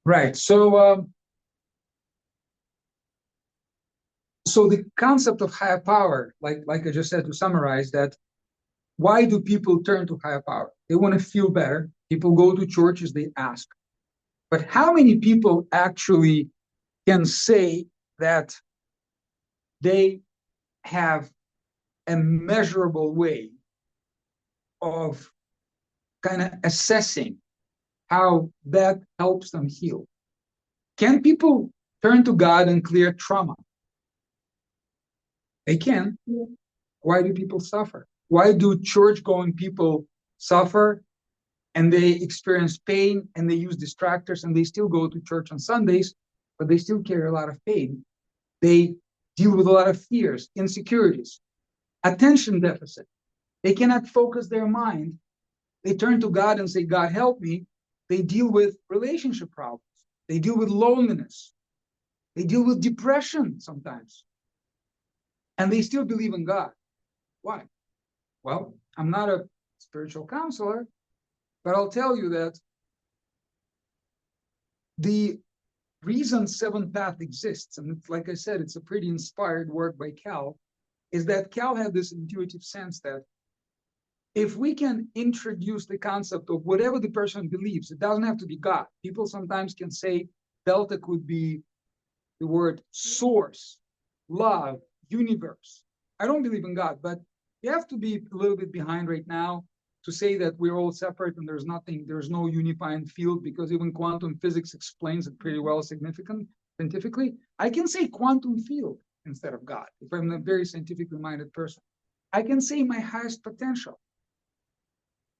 Right. So the concept of higher power, like I just said, to summarize that, why do people turn to higher power? They want to feel better. People go to churches, they ask. But how many people actually can say that they have a measurable way of kind of assessing how that helps them heal? Can people turn to God and clear trauma? They can. Yeah. Why do people suffer? Why do church-going people suffer and they experience pain and they use distractors and they still go to church on Sundays, but they still carry a lot of pain? They deal with a lot of fears, insecurities, attention deficit. They cannot focus their mind. They turn to God and say, God, help me. They deal with relationship problems. They deal with loneliness. They deal with depression sometimes. And they still believe in God. Why? Well, I'm not a spiritual counselor, but I'll tell you that the reason Seventh Path exists, and it's, like I said, it's a pretty inspired work by Cal, is that Cal had this intuitive sense that if we can introduce the concept of whatever the person believes, it doesn't have to be God. People sometimes can say Delta could be the word source, love, universe. I don't believe in God, but you have to be a little bit behind right now to say that we're all separate and there's nothing, there's no unifying field, because even quantum physics explains it pretty well scientifically. I can say quantum field instead of God if I'm a very scientifically minded person. I can say my highest potential.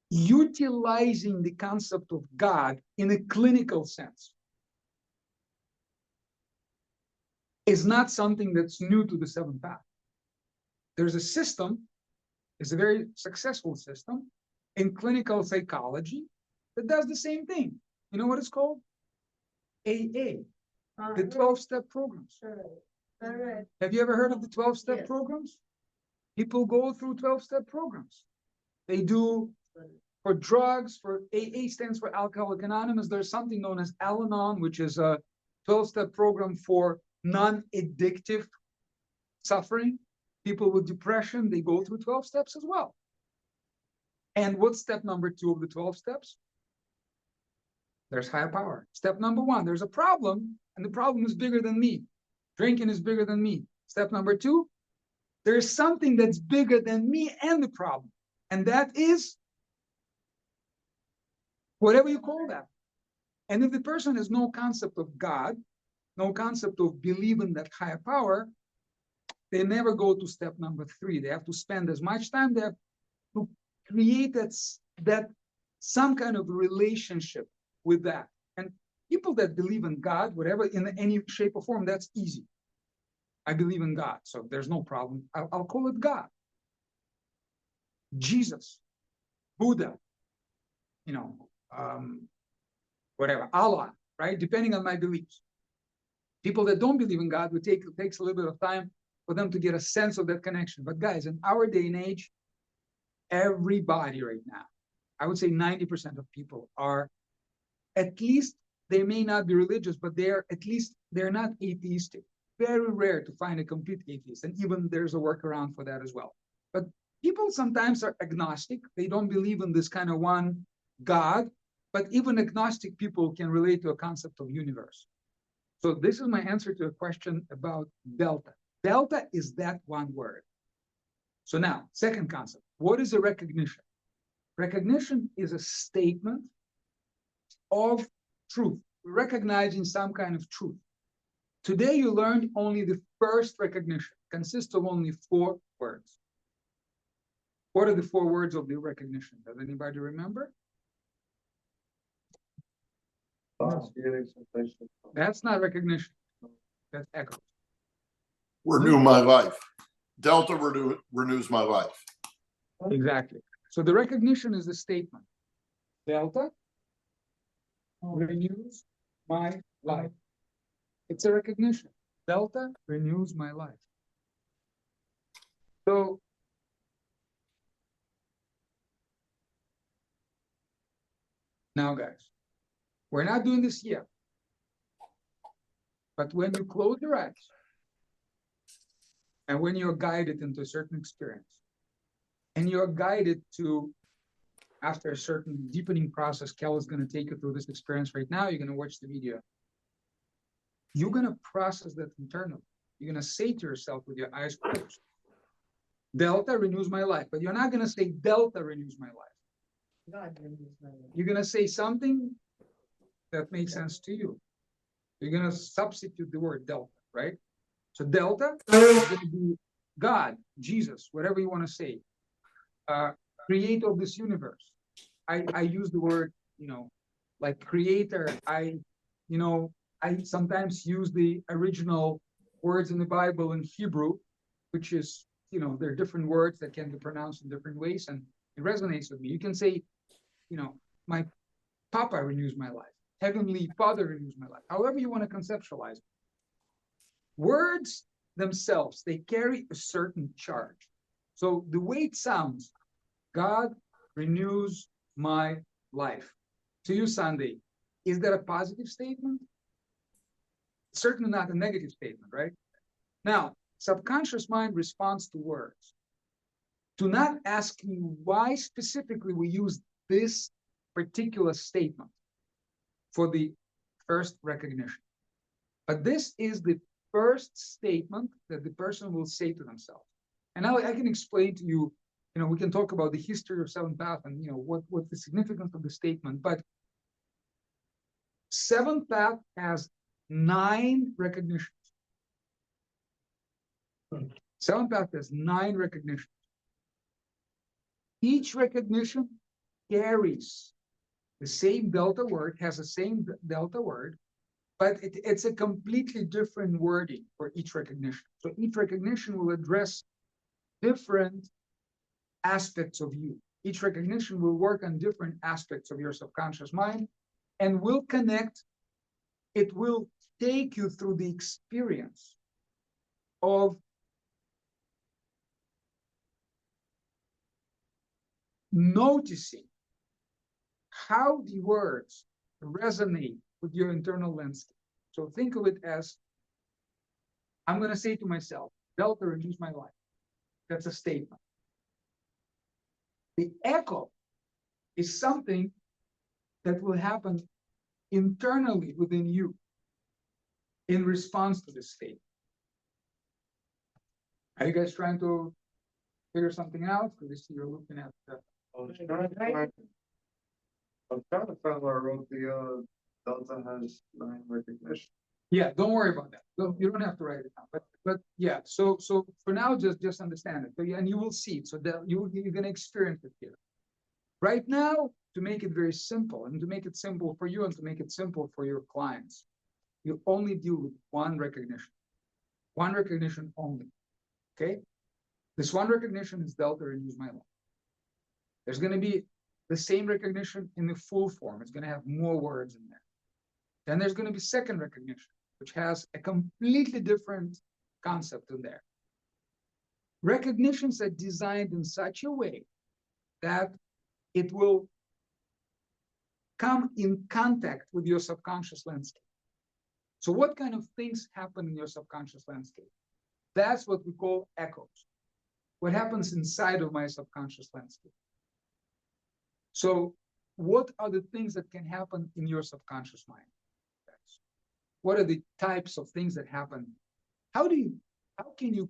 Utilizing the concept of God in a clinical sense is not something that's new to the Seventh Path. There's a system, it's a very successful system in clinical psychology that does the same thing. You know what it's called? AA, the 12-step programs. Right. Have you ever heard of the 12-step programs? People go through 12-step programs. They do for drugs, for AA stands for Alcoholics Anonymous. There's something known as Al-Anon, which is a 12-step program for non-addictive suffering. People with depression, they go through 12 steps as well. And what's step number 2 of the 12 steps? There's higher power. Step number 1, there's a problem, and the problem is bigger than me. Drinking is bigger than me. Step number 2, there's something that's bigger than me and the problem. And that is whatever you call that. And if the person has no concept of God, no concept of believing that higher power, they never go to step number 3. They have to spend as much time there to create that some kind of relationship with that. And people that believe in God, whatever, in any shape or form, that's easy. I believe in God, so there's no problem. I'll call it God. Jesus, Buddha, whatever, Allah, right? Depending on my beliefs. People that don't believe in God, it takes a little bit of time for them to get a sense of that connection. But guys, in our day and age, everybody right now, I would say 90% of people are, at least, they may not be religious, but they're not atheistic. Very rare to find a complete atheist. And even there's a workaround for that as well. But people sometimes are agnostic. They don't believe in this kind of one God, but even agnostic people can relate to a concept of universe. So this is my answer to a question about delta. Delta is that one word. So now, second concept, what is a recognition? Recognition is a statement of truth, recognizing some kind of truth. Today, you learned only the first recognition, consists of only 4 words. What are the 4 words of the recognition? Does anybody remember? That's not recognition. That's echo. Renew my life. Delta renews my life. Exactly. So the recognition is the statement. Delta renews my life. It's a recognition. Delta renews my life. So now, guys, we're not doing this yet. But when you close your eyes and when you're guided into a certain experience, and you're guided to, after a certain deepening process, Kel is going to take you through this experience right now. You're going to watch the video. You're going to process that internally. You're going to say to yourself with your eyes closed, Delta renews my life. But you're not going to say Delta renews my life. God renews my life. You're going to say something that makes sense to you. You're going to substitute the word Delta, right? So Delta is going to be God, Jesus, whatever you want to say, creator of this universe. I use the word, like creator. I sometimes use the original words in the Bible in Hebrew, which is, there are different words that can be pronounced in different ways, and it resonates with me. You can say, my Papa renews my life. Heavenly Father renews my life. However you want to conceptualize it. Words themselves, they carry a certain charge. So the way it sounds, God renews my life. To you, Sunday, is that a positive statement? Certainly not a negative statement, right? Now, subconscious mind responds to words. Do not ask me why specifically we use this particular statement for the first recognition. But this is the first statement that the person will say to themselves. And now I can explain to you, we can talk about the history of seventh path and, what the significance of the statement. But seventh path has 9 recognitions. Seventh path has 9 recognitions. Each recognition carries the same delta word, has the same delta word, but it's a completely different wording for each recognition. So each recognition will address different aspects of you. Each recognition will work on different aspects of your subconscious mind and will connect. It will take you through the experience of noticing how the words resonate with your internal landscape. So think of it as, I'm going to say to myself, Delta renews my life. That's a statement. The echo is something that will happen internally within you in response to this statement. Are you guys trying to figure something out? Because you're looking at the I was trying to find where I wrote the Delta has 9 recognition. Yeah, don't worry about that. You don't have to write it down. But yeah, so for now, just understand it. And you will see it. So that you're going to experience it here. Right now, to make it very simple, and to make it simple for you and to make it simple for your clients, you only deal with one recognition. One recognition only. Okay? This one recognition is Delta renews my life. There's going to be the same recognition in the full form. It's going to have more words in there. Then there's going to be second recognition, which has a completely different concept in there. Recognitions are designed in such a way that it will come in contact with your subconscious landscape. So what kind of things happen in your subconscious landscape? That's what we call echoes. What happens inside of my subconscious landscape? So what are the things that can happen in your subconscious mind? What are the types of things that happen? How can you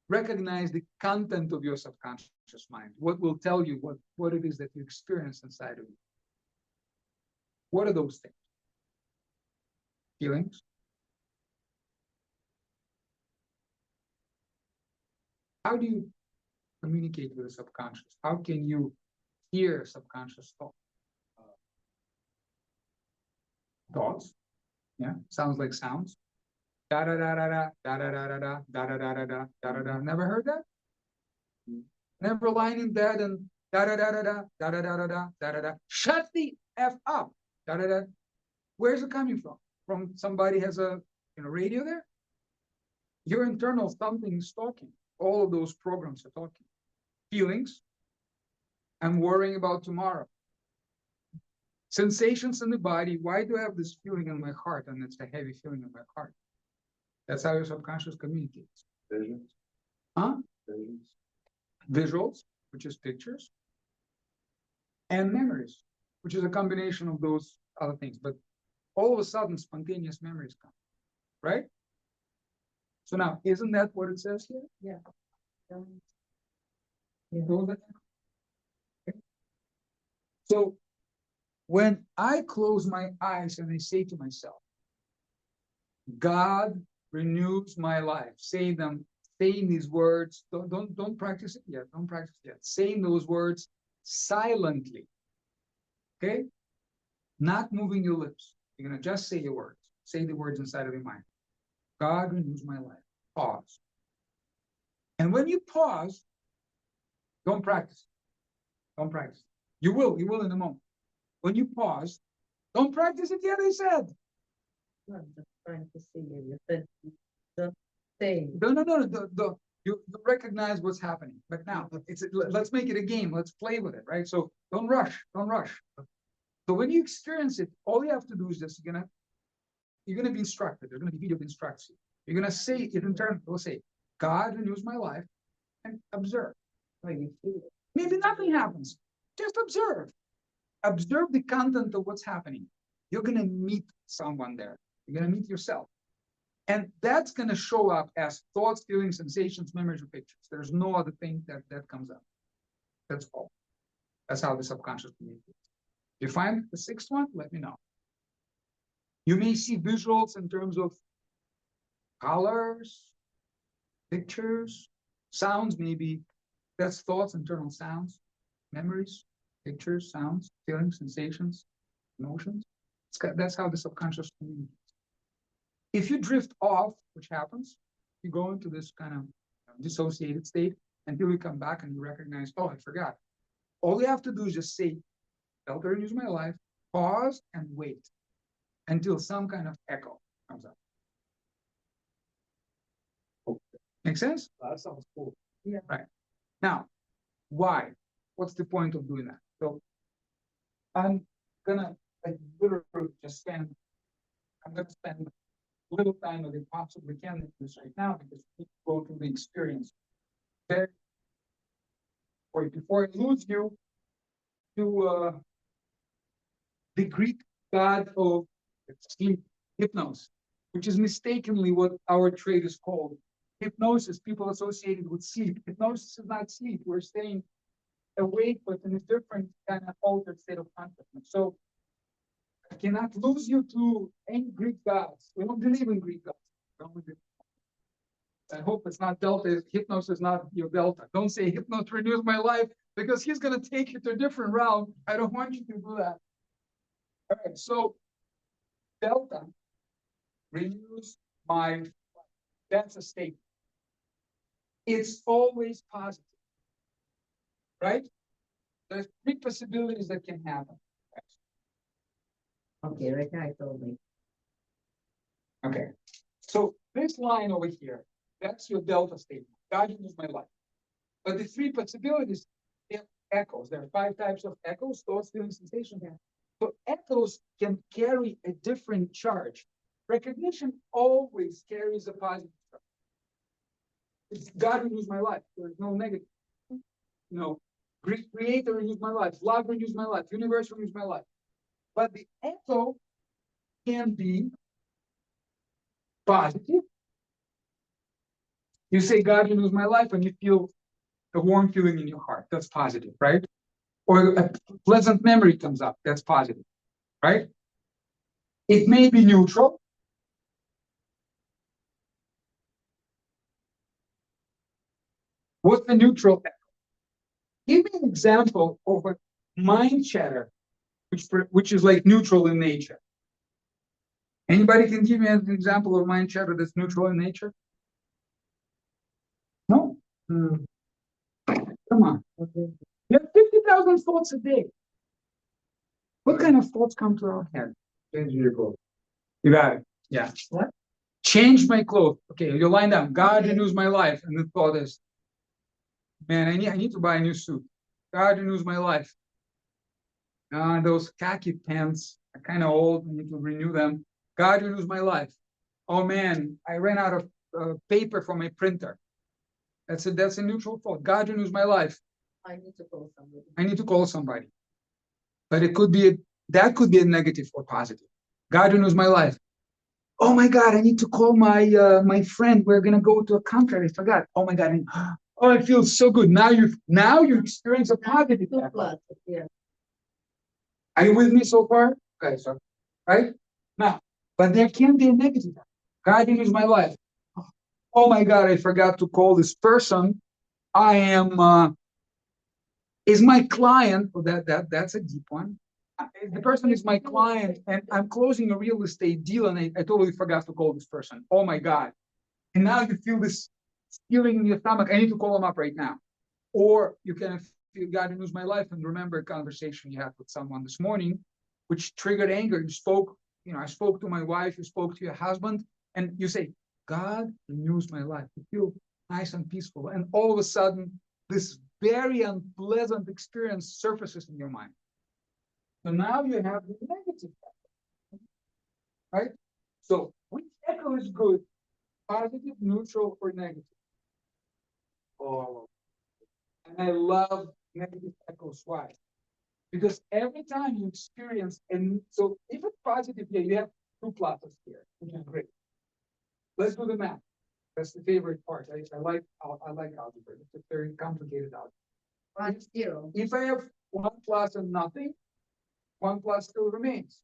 recognize the content of your subconscious mind? What will tell you what it is that you experience inside of you? What are those things? Feelings? How do you communicate with the subconscious? How can you hear subconscious thoughts? Yeah, sounds like sounds. Da da da da da da da da da da da da da da da da da. Never heard that? Never lying in bed and da da da da da da da da da da da da. Shut the F up. Da da da. Where's it coming from? From somebody has a radio there? Your internal something is talking. All of those programs are talking. Feelings. I'm worrying about tomorrow. Sensations in the body. Why do I have this feeling in my heart? And it's a heavy feeling in my heart. That's how your subconscious communicates. Visions. Huh? Visions. Visuals, which is pictures, and memories, which is a combination of those other things. But all of a sudden, spontaneous memories come, right? So now, isn't that what it says here? Yeah. Those are- okay. So when I close my eyes and I say to myself, God renews my life, saying these words, don't practice it yet, don't practice it yet. Saying those words silently, okay? Not moving your lips. You're gonna just say your words. Say the words inside of your mind. God renews my life. Pause. And when you pause, don't practice. Don't practice. You will in a moment. When you pause, don't practice it yet, I said. I'm just trying to see you. You said just say. No. You recognize what's happening. But now let's make it a game. Let's play with it, right? So don't rush. Don't rush. So when you experience it, all you have to do is just you're gonna be instructed. There's gonna be video that instructs you. You're gonna say it in turn. We'll say, God renews my life, and observe. How you feel. Maybe nothing happens. Just observe. Observe the content of what's happening. You're gonna meet someone there. You're gonna meet yourself. And that's gonna show up as thoughts, feelings, sensations, memories, or pictures. There's no other thing that comes up. That's all. That's how the subconscious communicates. If you find the sixth one, let me know. You may see visuals in terms of colors, pictures, sounds, maybe. That's thoughts, internal sounds, memories, pictures, sounds, feelings, sensations, emotions. That's how the subconscious communicates. If you drift off, which happens, you go into this kind of dissociated state until you come back and you recognize, oh, I forgot. All you have to do is just say, Delta renews my life, pause and wait until some kind of echo comes up. Make sense? That sounds cool. Yeah. Right. Now, why? What's the point of doing that? So I'm gonna literally just I'm gonna spend little time as I possibly can in this right now because we go through the experience. Okay. Before I lose you to the Greek god of sleep, hypnosis, which is mistakenly what our trade is called. Hypnosis, people associated with sleep. Hypnosis is not sleep. We're staying awake, but in a different kind of altered state of consciousness. So I cannot lose you to any Greek gods. We don't believe in Greek gods. I hope it's not Delta. Hypnosis is not your Delta. Don't say Hypnosis renews my life because he's going to take you to a different route. I don't want you to do that. All right, so Delta renews my life. That's a statement. It's always positive, right? There's three possibilities that can happen. Okay, right now I told me. Okay, so this line over here, that's your Delta statement. God renews my life. But the three possibilities, they have echoes. There are 5 types of echoes, thoughts, feelings, sensations. So echoes can carry a different charge. Recognition always carries a positive charge. It's God renews my life. There's no negative. No. Creator renews my life. Love renews my life. Universe renews my life. But the echo can be positive. You say God renews my life and you feel a warm feeling in your heart. That's positive, right? Or a pleasant memory comes up. That's positive, right? It may be neutral. What's the neutral echo? Give me an example of a mind chatter, which is like neutral in nature. Anybody can give me an example of mind chatter that's neutral in nature? No? Come on. You have 50,000 thoughts a day. What kind of thoughts come to our head? Change your clothes. You got it. Yeah. What? Change my clothes. Okay, you line down. God renews my life. And the thought is, man, I need to buy a new suit. God renews my life. Those khaki pants are kind of old. I need to renew them. God renews my life. Oh man, I ran out of paper for my printer. That's a neutral thought. God renews my life. I need to call somebody. I need to call somebody. But it could be that could be a negative or positive. God renews my life. Oh my God, I need to call my friend. We're gonna go to a concert. I forgot. Oh my God. Oh, it feels so good. Now you experience a positive. Two plus, yeah. Are you with me so far? Okay, so right now, but there can be a negative. God renews my life. Oh my God, I forgot to call this person. I am is my client. Oh, that's a deep one. The person is my client, and I'm closing a real estate deal, and I totally forgot to call this person. Oh my God. And now you feel this feeling in your stomach. I need to call him up right now. Or you can feel God renews my life and remember a conversation you had with someone this morning, which triggered anger. You spoke, I spoke to my wife, you spoke to your husband, and you say, God renews my life. You feel nice and peaceful. And all of a sudden, this very unpleasant experience surfaces in your mind. So now you have the negative echo, right? So which echo is good? Positive, neutral, or negative? Oh, and I love negative echoes. Why? Because every time you experience, and so if it's positive, yeah, you have two pluses here, which is great. Let's do the math. That's the favorite part. I like algebra. It's a very complicated algebra. 1, 0. If I have 1 plus and nothing, 1 plus still remains,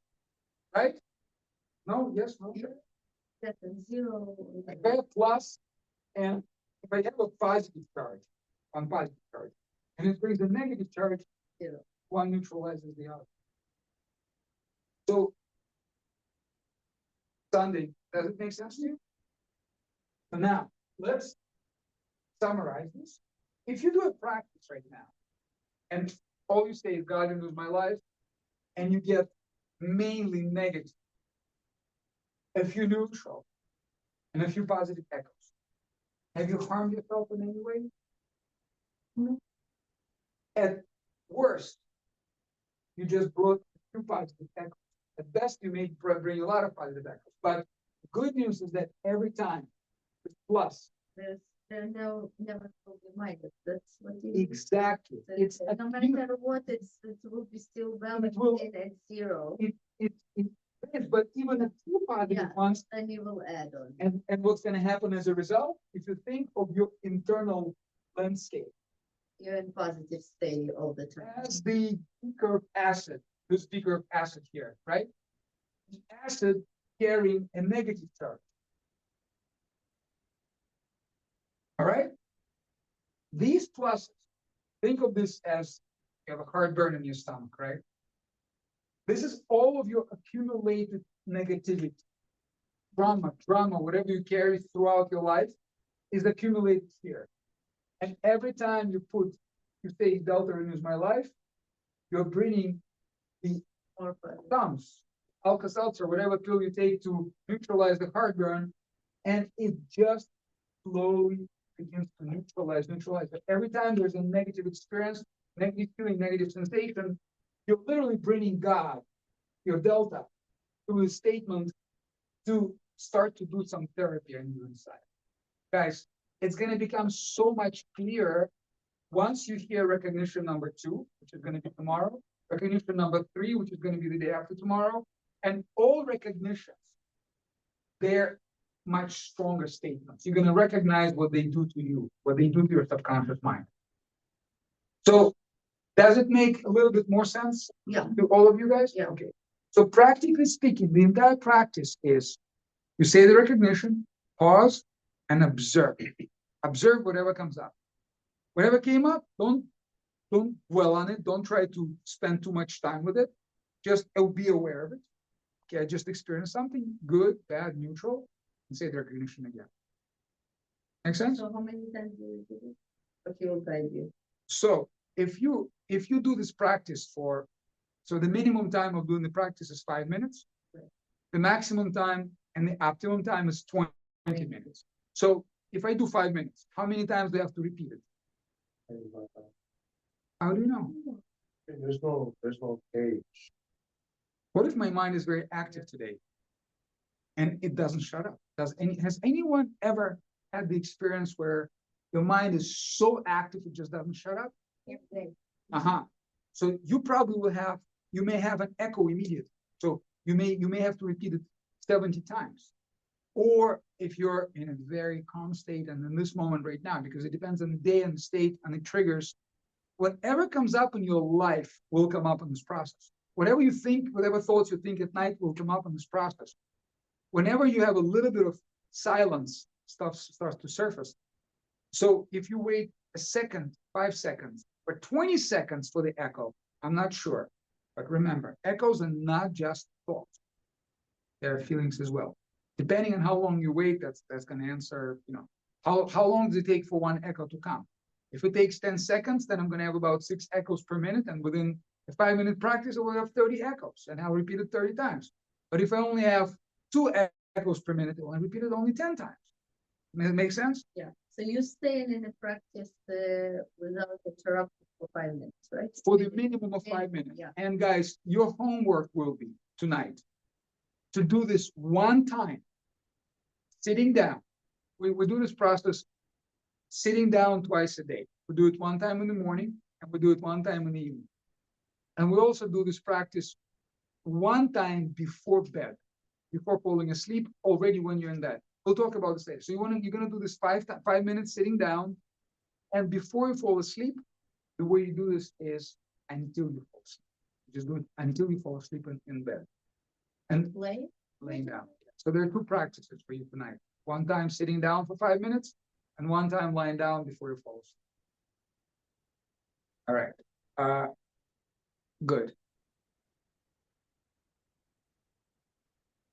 right? No, yes, no, sure. That's a 0. If I have plus, and if I have a positive charge, one positive charge, and it brings a negative charge, 0. one neutralizes the other. So, Sunday, does it make sense to you? So now, let's summarize this. If you do a practice right now, and all you say is God renews my life, and you get mainly negative, a few neutral, and a few positive echoes, have you harmed yourself in any way? No. At worst, you just brought a few positive echoes. At best, you may bring a lot of positive echoes. But the good news is that every time it's plus. There's never will be minus. That's what it is. Exactly. It's No matter what, it will be still valid at 0. It is, but even a few positive ones. And you will add on. And what's going to happen as a result? If you think of your internal landscape. You're in positive state all the time. As the speaker of acid, the speaker of acid here, right? The acid carrying a negative charge. All right? These pluses, think of this as you have a heartburn in your stomach, right? This is all of your accumulated negativity, drama, whatever you carry throughout your life is accumulated here. And every time you say Delta renews my life, you're bringing the thumbs, Alka-Seltzer, whatever pill you take to neutralize the heartburn, and it just slowly begins to neutralize. But every time there's a negative experience, negative feeling, negative sensation, you're literally bringing God, your Delta, to a statement to start to do some therapy on you inside. Guys, it's going to become so much clearer once you hear recognition number 2, which is going to be tomorrow, recognition number 3, which is going to be the day after tomorrow, and all recognitions, they're much stronger statements. You're going to recognize what they do to you, what they do to your subconscious mind. So does it make a little bit more sense to all of you guys? Yeah. Okay. So practically speaking, the entire practice is you say the recognition, pause, and observe. Observe whatever comes up. Whatever came up, don't dwell on it. Don't try to spend too much time with it. Just be aware of it. Okay, I just experienced something good, bad, neutral, and say the recognition again. Make sense? So how many times do you do it? But he will guide you. So if you do this practice so the minimum time of doing the practice is 5 minutes. Right. The maximum time and the optimum time is 20 minutes. So if I do 5 minutes, how many times do I have to repeat it? How do you know? There's no cage. What if my mind is very active today and it doesn't shut up? Has anyone ever had the experience where your mind is so active it just doesn't shut up? Uh-huh. So you probably you may have an echo immediately. So you may have to repeat it 70 times. Or if you're in a very calm state and in this moment right now, because it depends on the day and the state and the triggers, whatever comes up in your life will come up in this process. Whatever you think, whatever thoughts you think at night will come up in this process. Whenever you have a little bit of silence, stuff starts to surface. So if you wait a second, 5 seconds, or 20 seconds for the echo, I'm not sure. But remember, echoes are not just thoughts. There are feelings as well. Depending on how long you wait, that's going to answer, how long does it take for one echo to come? If it takes 10 seconds, then I'm going to have about 6 echoes per minute. And within a 5-minute practice, I will have 30 echoes. And I'll repeat it 30 times. But if I only have 2 echoes per minute, I'll repeat it only 10 times. Does it make sense? Yeah. So you stay in the practice without interrupting for 5 minutes, right? For the minimum of 5 minutes. Yeah. And guys, your homework will be tonight to do this one time, sitting down. We do this process sitting down twice a day. We do it one time in the morning and we do it one time in the evening. And we also do this practice one time before bed, before falling asleep, already when you're in bed. We'll talk about this later. So you're gonna do this 5 minutes sitting down, and before you fall asleep, the way you do this is until you fall asleep. Just do it until you fall asleep in bed. And laying down. So there are 2 practices for you tonight. One time sitting down for 5 minutes, and one time lying down before you fall asleep. All right. Good.